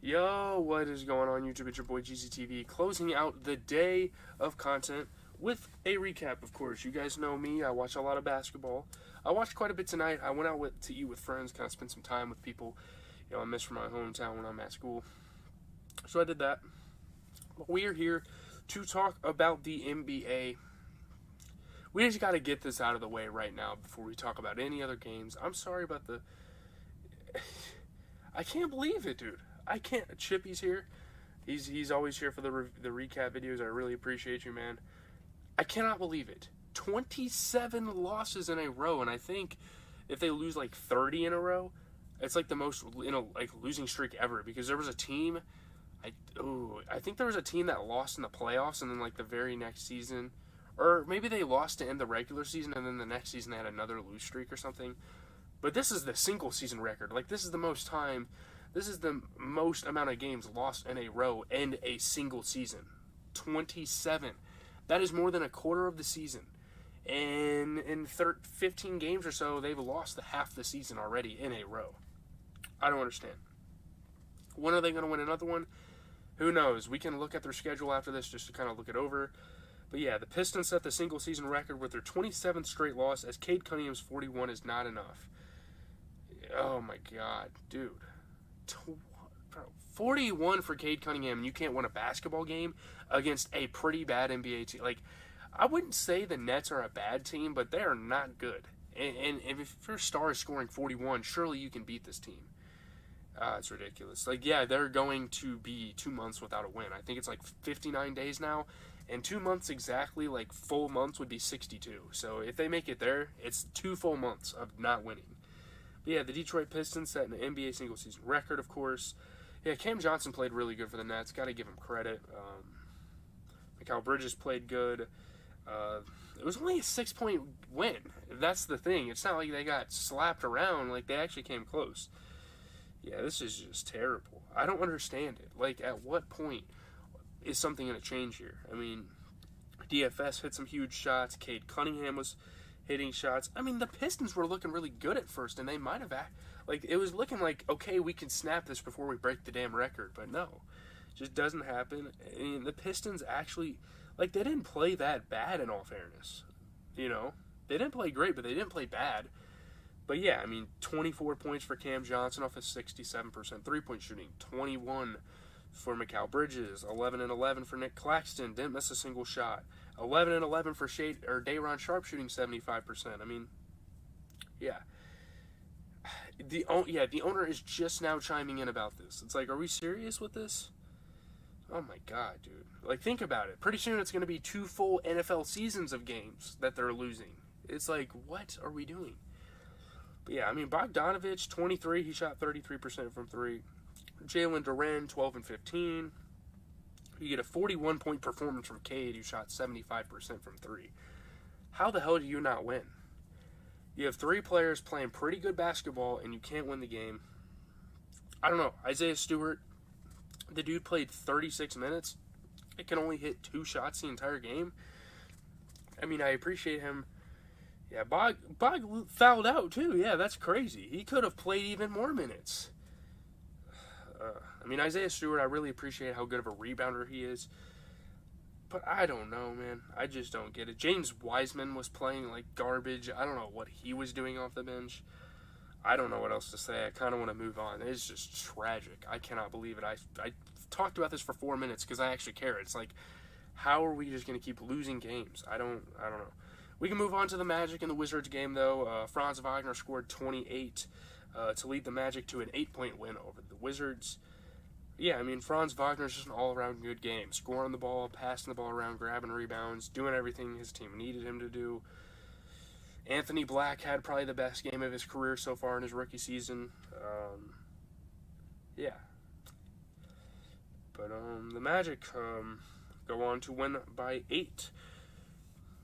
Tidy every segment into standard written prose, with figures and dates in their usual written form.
Yo, what is going on YouTube? It's your boy GCTV closing out the day of content with a recap, of course. You guys know me, I watch a lot of basketball. I watched quite a bit tonight. I went out to eat with friends, kind of spend some time with people, I miss from my hometown when I'm at school. So I did that. But we are here to talk about the NBA. We just got to get this out of the way right now before we talk about any other games. I'm sorry about the... I can't believe it, dude. I can't. Chippy's here. He's always here for the recap videos. I really appreciate you, man. I cannot believe it. 27 losses in a row, and I think if they lose like 30 in a row, it's like the most losing streak ever. Because there was a team, I think there was a team that lost in the playoffs, and then like the very next season, or maybe they lost to end the regular season, and then the next season they had another lose streak or something. But this is the single season record. Like this is the most time. This is the most amount of games lost in a row in a single season. 27. That is more than a quarter of the season. And in 15 games or so, they've lost half the season already in a row. I don't understand. When are they going to win another one? Who knows? We can look at their schedule after this just to kind of look it over. But yeah, the Pistons set the single season record with their 27th straight loss, as Cade Cunningham's 41 is not enough. Oh my God, dude. 41 for Cade Cunningham, and you can't win a basketball game against a pretty bad NBA team. Like, I wouldn't say the Nets are a bad team, but they are not good. And if your star is scoring 41, surely you can beat this team. It's ridiculous. Like, yeah, they're going to be 2 months without a win. I think it's like 59 days now, and 2 months exactly, like full months would be 62. So if they make it there, it's 2 full months of not winning. But yeah, the Detroit Pistons set an NBA single season record, of course. Yeah, Cam Johnson played really good for the Nets. Got to give him credit. Mikal Bridges played good. It was only a 6-point win. That's the thing. It's not like they got slapped around. Like, they actually came close. Yeah, this is just terrible. I don't understand it. Like, at what point is something going to change here? I mean, DFS hit some huge shots. Cade Cunningham was hitting shots. I mean, the Pistons were looking really good at first, and they might have it was looking like, okay, we can snap this before we break the damn record, but no, it just doesn't happen. I mean, the Pistons actually, they didn't play that bad, in all fairness. They didn't play great, but they didn't play bad. But yeah, I mean, 24 points for Cam Johnson off his 67% three-point shooting, 21 for Mikal Bridges, 11 and 11 for Nick Claxton, didn't miss a single shot. 11 and 11 for Day'Ron Sharpe, shooting 75%. I mean, yeah. The owner is just now chiming in about this. It's like, are we serious with this? Oh my God, dude. Like, think about it. Pretty soon it's going to be 2 full NFL seasons of games that they're losing. It's like, what are we doing? But yeah, I mean, Bogdanovich, 23, he shot 33% from 3. Jalen Duren, 12 and 15. You get a 41-point performance from Cade, who shot 75% from 3. How the hell do you not win? You have 3 players playing pretty good basketball, and you can't win the game. I don't know. Isaiah Stewart, the dude played 36 minutes. It can only hit 2 shots the entire game. I mean, I appreciate him. Yeah, Bog fouled out, too. Yeah, that's crazy. He could have played even more minutes. I mean, Isaiah Stewart, I really appreciate how good of a rebounder he is. But I don't know, man. I just don't get it. James Wiseman was playing like garbage. I don't know what he was doing off the bench. I don't know what else to say. I kind of want to move on. It's just tragic. I cannot believe it. I talked about this for 4 minutes because I actually care. It's like, how are we just going to keep losing games? I don't know. We can move on to the Magic and the Wizards game, though. Franz Wagner scored 28 to lead the Magic to an 8-point win over the Wizards. Yeah, I mean, Franz Wagner's just an all-around good game. Scoring the ball, passing the ball around, grabbing rebounds, doing everything his team needed him to do. Anthony Black had probably the best game of his career so far in his rookie season. Yeah. But the Magic go on to win by 8.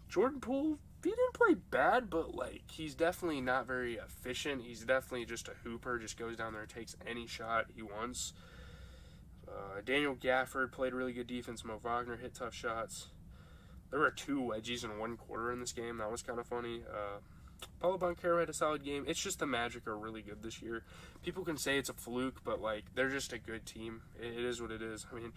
Jordan Poole, he didn't play bad, but, he's definitely not very efficient. He's definitely just a hooper, just goes down there and takes any shot he wants. Daniel Gafford played really good defense. Mo Wagner hit tough shots. There were 2 wedgies in 1 quarter in this game. That was kind of funny. Paulo Banchero had a solid game. It's just the Magic are really good this year. People can say it's a fluke, but like they're just a good team. It is what it is. I mean,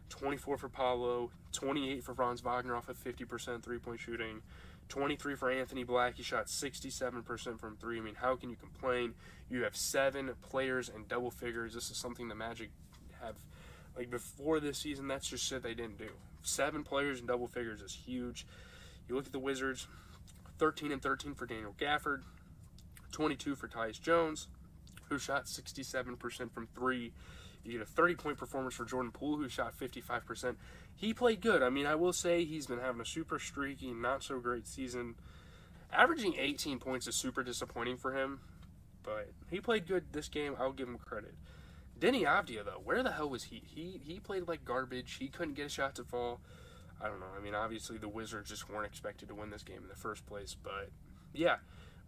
24 for Paulo, 28 for Franz Wagner off of 50% three-point shooting, 23 for Anthony Black. He shot 67% from three. I mean, how can you complain? You have 7 players in double figures. This is something the Magic have, like before this season, that's just shit they didn't do. 7 players in double figures is huge. You look at the Wizards, 13 and 13 for Daniel Gafford, 22 for Tyus Jones, who shot 67% from three. You get a 30-point performance for Jordan Poole, who shot 55%. He played good. I mean, I will say he's been having a super streaky, not so great season. Averaging 18 points is super disappointing for him, but he played good this game. I'll give him credit. Denny Avdia, though, where the hell was he? He played like garbage. He couldn't get a shot to fall. I don't know. I mean, obviously the Wizards just weren't expected to win this game in the first place. But, yeah.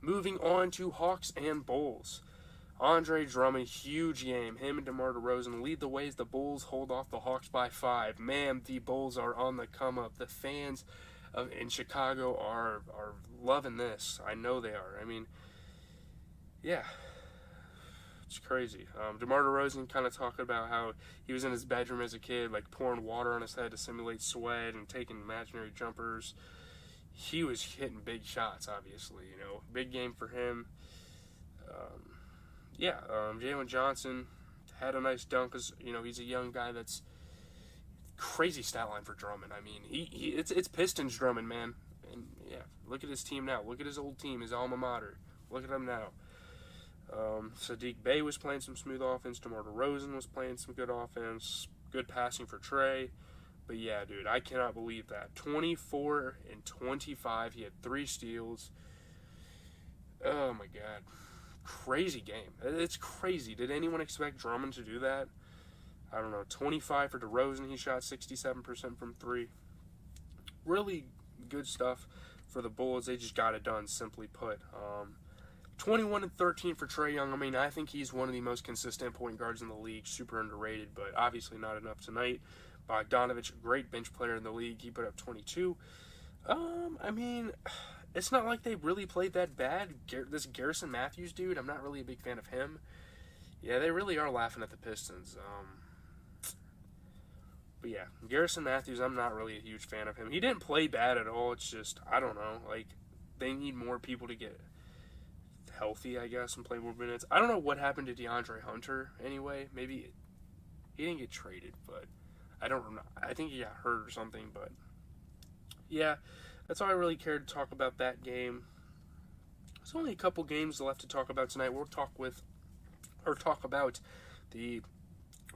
Moving on to Hawks and Bulls. Andre Drummond, huge game. Him and DeMar DeRozan lead the way as the Bulls hold off the Hawks by 5. Man, the Bulls are on the come up. The fans in Chicago are loving this. I know they are. I mean, yeah. It's crazy. DeMar DeRozan kind of talking about how he was in his bedroom as a kid, like pouring water on his head to simulate sweat and taking imaginary jumpers. He was hitting big shots, obviously. Big game for him. Jalen Johnson had a nice dunk because he's a young guy that's crazy stat line for Drummond. I mean, it's Pistons Drummond, man. And yeah, look at his team now. Look at his old team, his alma mater. Look at him now. Saddiq Bey was playing some smooth offense. DeMar DeRozan was playing some good offense. Good passing for Trey. But yeah, dude, I cannot believe that. 24 and 25. He had 3 steals. Oh my God. Crazy game. It's crazy. Did anyone expect Drummond to do that? I don't know. 25 for DeRozan. He shot 67% from 3. Really good stuff for the Bulls. They just got it done, simply put. 21 and 13 for Trae Young. I mean, I think he's one of the most consistent point guards in the league. Super underrated, but obviously not enough tonight. Bogdanovich, great bench player in the league. He put up 22. I mean, it's not like they really played that bad. This Garrison Matthews dude, I'm not really a big fan of him. Yeah, they really are laughing at the Pistons. But yeah, Garrison Matthews, I'm not really a huge fan of him. He didn't play bad at all. It's just, I don't know. Like, they need more people to get healthy, I guess, and play more minutes. I don't know what happened to DeAndre Hunter anyway. Maybe he didn't get traded, but I don't know. I think he got hurt or something, but yeah, that's all I really cared to talk about that game. There's only a couple games left to talk about tonight. We'll talk about the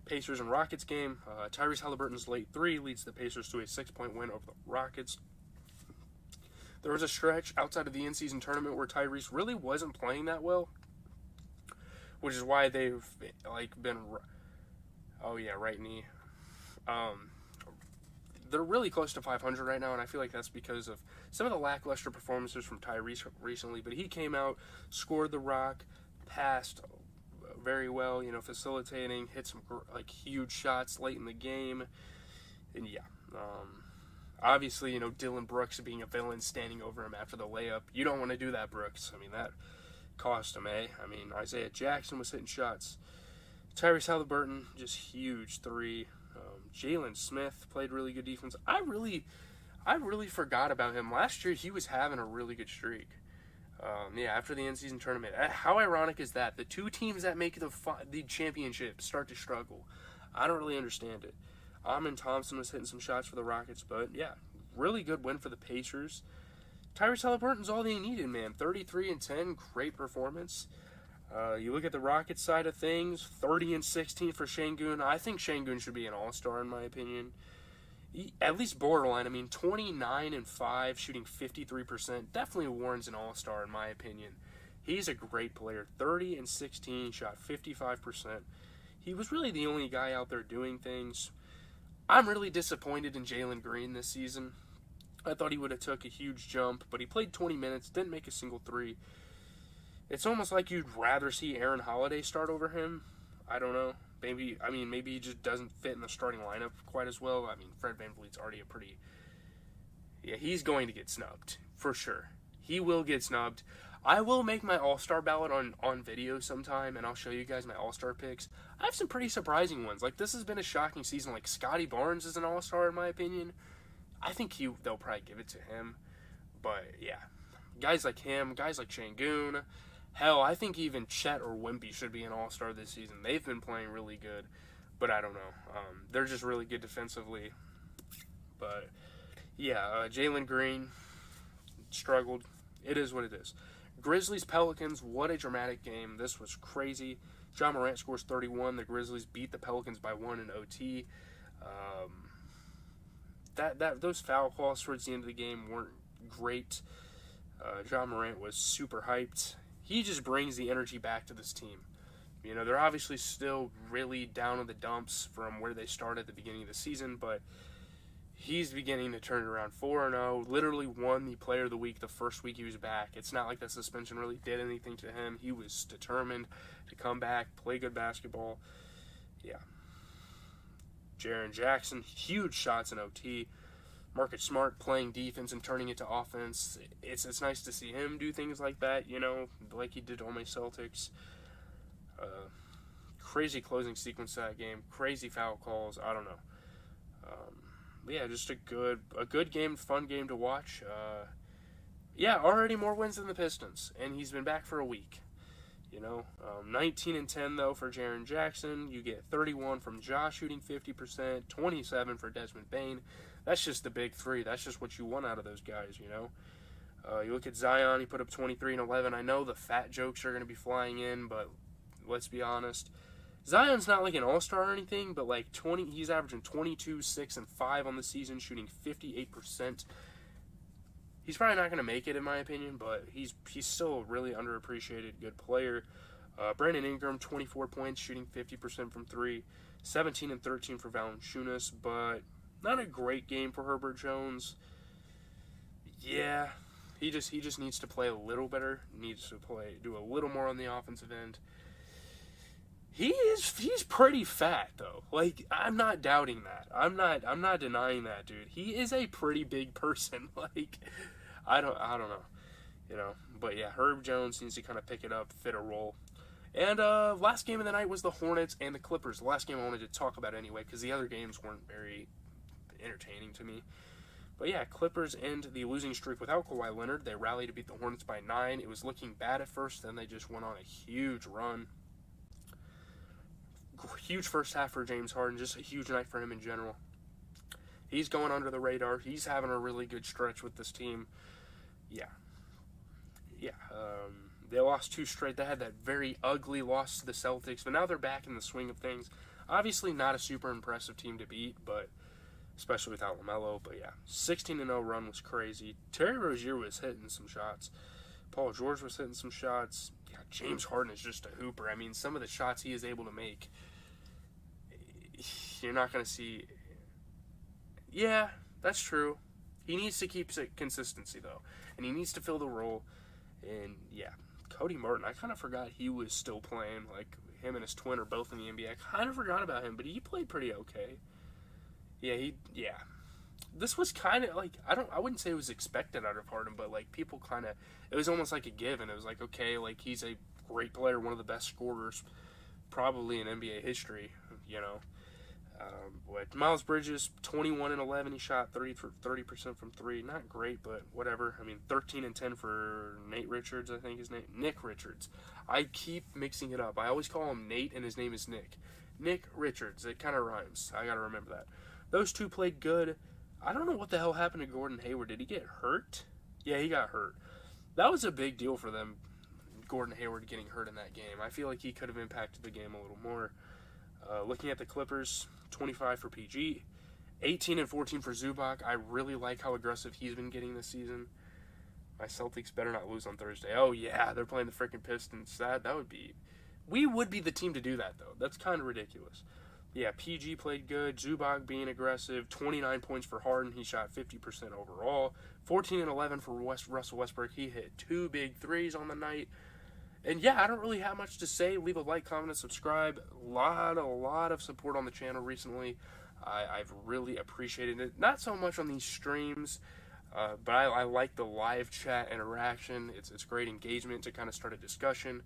Pacers and Rockets game. Tyrese Halliburton's late 3 leads the Pacers to a 6-point win over the Rockets. There was a stretch outside of the in-season tournament where Tyrese really wasn't playing that well, which is why they've been. Oh yeah, right knee. They're really close to 500 right now, and I feel like that's because of some of the lackluster performances from Tyrese recently. But he came out, scored the rock, passed very well, facilitating, hit some huge shots late in the game, and yeah. Obviously, Dylan Brooks being a villain, standing over him after the layup. You don't want to do that, Brooks. I mean, that cost him, eh? I mean, Isaiah Jackson was hitting shots. Tyrese Halliburton, just huge 3. Jalen Smith played really good defense. I really forgot about him. Last year, he was having a really good streak. After the in-season tournament. How ironic is that? The 2 teams that make the championship start to struggle. I don't really understand it. Amen Thompson was hitting some shots for the Rockets, but yeah, really good win for the Pacers. Tyrese Halliburton's all they needed, man. 33 and 10, great performance. You look at the Rockets side of things, 30 and 16 for Şengün. I think Şengün should be an all-star in my opinion. At least borderline. I mean, 29 and 5, shooting 53%. Definitely warrants an all-star in my opinion. He's a great player. 30 and 16, shot 55%. He was really the only guy out there doing things. I'm really disappointed in Jalen Green this season. I thought he would have took a huge jump, but he played 20 minutes, didn't make a single 3. It's almost like you'd rather see Aaron Holiday start over him. I don't know. Maybe he just doesn't fit in the starting lineup quite as well. I mean, Fred VanVleet's already he's going to get snubbed, for sure. He will get snubbed. I will make my All-Star ballot on video sometime, and I'll show you guys my All-Star picks. I have some pretty surprising ones. Like, this has been a shocking season. Like, Scotty Barnes is an All-Star, in my opinion. I think they'll probably give it to him. But, yeah. Guys like him, guys like Şengün. Hell, I think even Chet or Wemby should be an All-Star this season. They've been playing really good. But I don't know. They're just really good defensively. But, yeah, Jalen Green struggled. It is what it is. Grizzlies Pelicans, what a dramatic game. This was crazy. Ja Morant scores 31. The Grizzlies beat the Pelicans by 1 in OT. Those foul calls towards the end of the game weren't great. Ja Morant was super hyped. He just brings the energy back to this team. You know, they're obviously still really down in the dumps from where they started at the beginning of the season, but he's beginning to turn it around. 4-0, literally won the Player of the Week the first week he was back. It's not like that suspension really did anything to him. He was determined to come back, play good basketball. Yeah. Jaren Jackson, huge shots in OT. Marcus Smart playing defense and turning it to offense. It's nice to see him do things like that, you know, like he did on my Celtics. Crazy closing sequence to that game. Crazy foul calls. I don't know. Yeah, just a good game, fun game to watch. Yeah, already more wins than the Pistons, and he's been back for a week. You know, 19-10 though for Jaren Jackson. You get 31 from Josh shooting 50%, 27 for Desmond Bane. That's just the big three. That's just what you want out of those guys, you know. You look at Zion, he put up 23 and 11. I know the fat jokes are going to be flying in, but let's be honest. Zion's not like an all-star or anything, but like he's averaging 22, 6, and 5 on the season, shooting 58%. He's probably not going to make it, in my opinion, but he's still a really underappreciated good player. Brandon Ingram, 24 points, shooting 50% from 3, 17 and 13 for Valanciunas, but not a great game for Herbert Jones. Yeah, he just needs to play a little better. Needs to do a little more on the offensive end. He's pretty fat though. Like, I'm not doubting that. I'm not denying that, dude. He is a pretty big person. Like, I don't know. You know, but yeah, Herb Jones needs to kind of pick it up, fit a role. And last game of the night was the Hornets and the Clippers. The last game I wanted to talk about anyway, because the other games weren't very entertaining to me. But yeah, Clippers end the losing streak without Kawhi Leonard. They rallied to beat the Hornets by 9. It was looking bad at first, then they just went on a huge run. Huge first half for James Harden, just a huge night for him in general. He's going under the radar. He's having a really good stretch with this team. Yeah. They lost 2 straight. They had that very ugly loss to the Celtics, but now they're back in the swing of things. Obviously not a super impressive team to beat, but especially without LaMelo. But yeah, 16-0 run was crazy. Terry Rozier was hitting some shots. Paul George was hitting some shots. Yeah, James Harden is just a hooper. I mean, some of the shots he is able to make, you're not going to see. Yeah, that's true. He needs to keep consistency, though. And he needs to fill the role. And, yeah, Cody Martin, I kind of forgot he was still playing. Like, him and his twin are both in the NBA. I kind of forgot about him, but he played pretty okay. Yeah. This was kind of, like, I wouldn't say it was expected out of Harden, but, like, people kind of, it was almost like a given. It was like, okay, like, he's a great player, one of the best scorers probably in NBA history, you know. But Miles Bridges, 21 and 11, he shot 30% from 3. Not great, but whatever. I mean, 13 and 10 for Nate Richards, I think his name. Nick Richards. I keep mixing it up. I always call him Nate, and his name is Nick. Nick Richards. It kind of rhymes. I got to remember that. Those two played good. I don't know what the hell happened to Gordon Hayward. Did he get hurt? Yeah, he got hurt. That was a big deal for them, Gordon Hayward getting hurt in that game. I feel like he could have impacted the game a little more. Looking at the Clippers, 25 for PG, 18 and 14 for Zubac. I really like how aggressive he's been getting this season. My Celtics better not lose on Thursday. Oh, yeah, they're playing the freaking Pistons. That would be... We would be the team to do that, though. That's kind of ridiculous. Yeah, PG played good. Zubac being aggressive. 29 points for Harden. He shot 50% overall. 14 and 11 for Russell Westbrook. He hit 2 big threes on the night. And yeah, I don't really have much to say. Leave a like, comment, and subscribe. A lot of support on the channel recently. I've really appreciated it. Not so much on these streams. But I like the live chat interaction. It's great engagement to kind of start a discussion.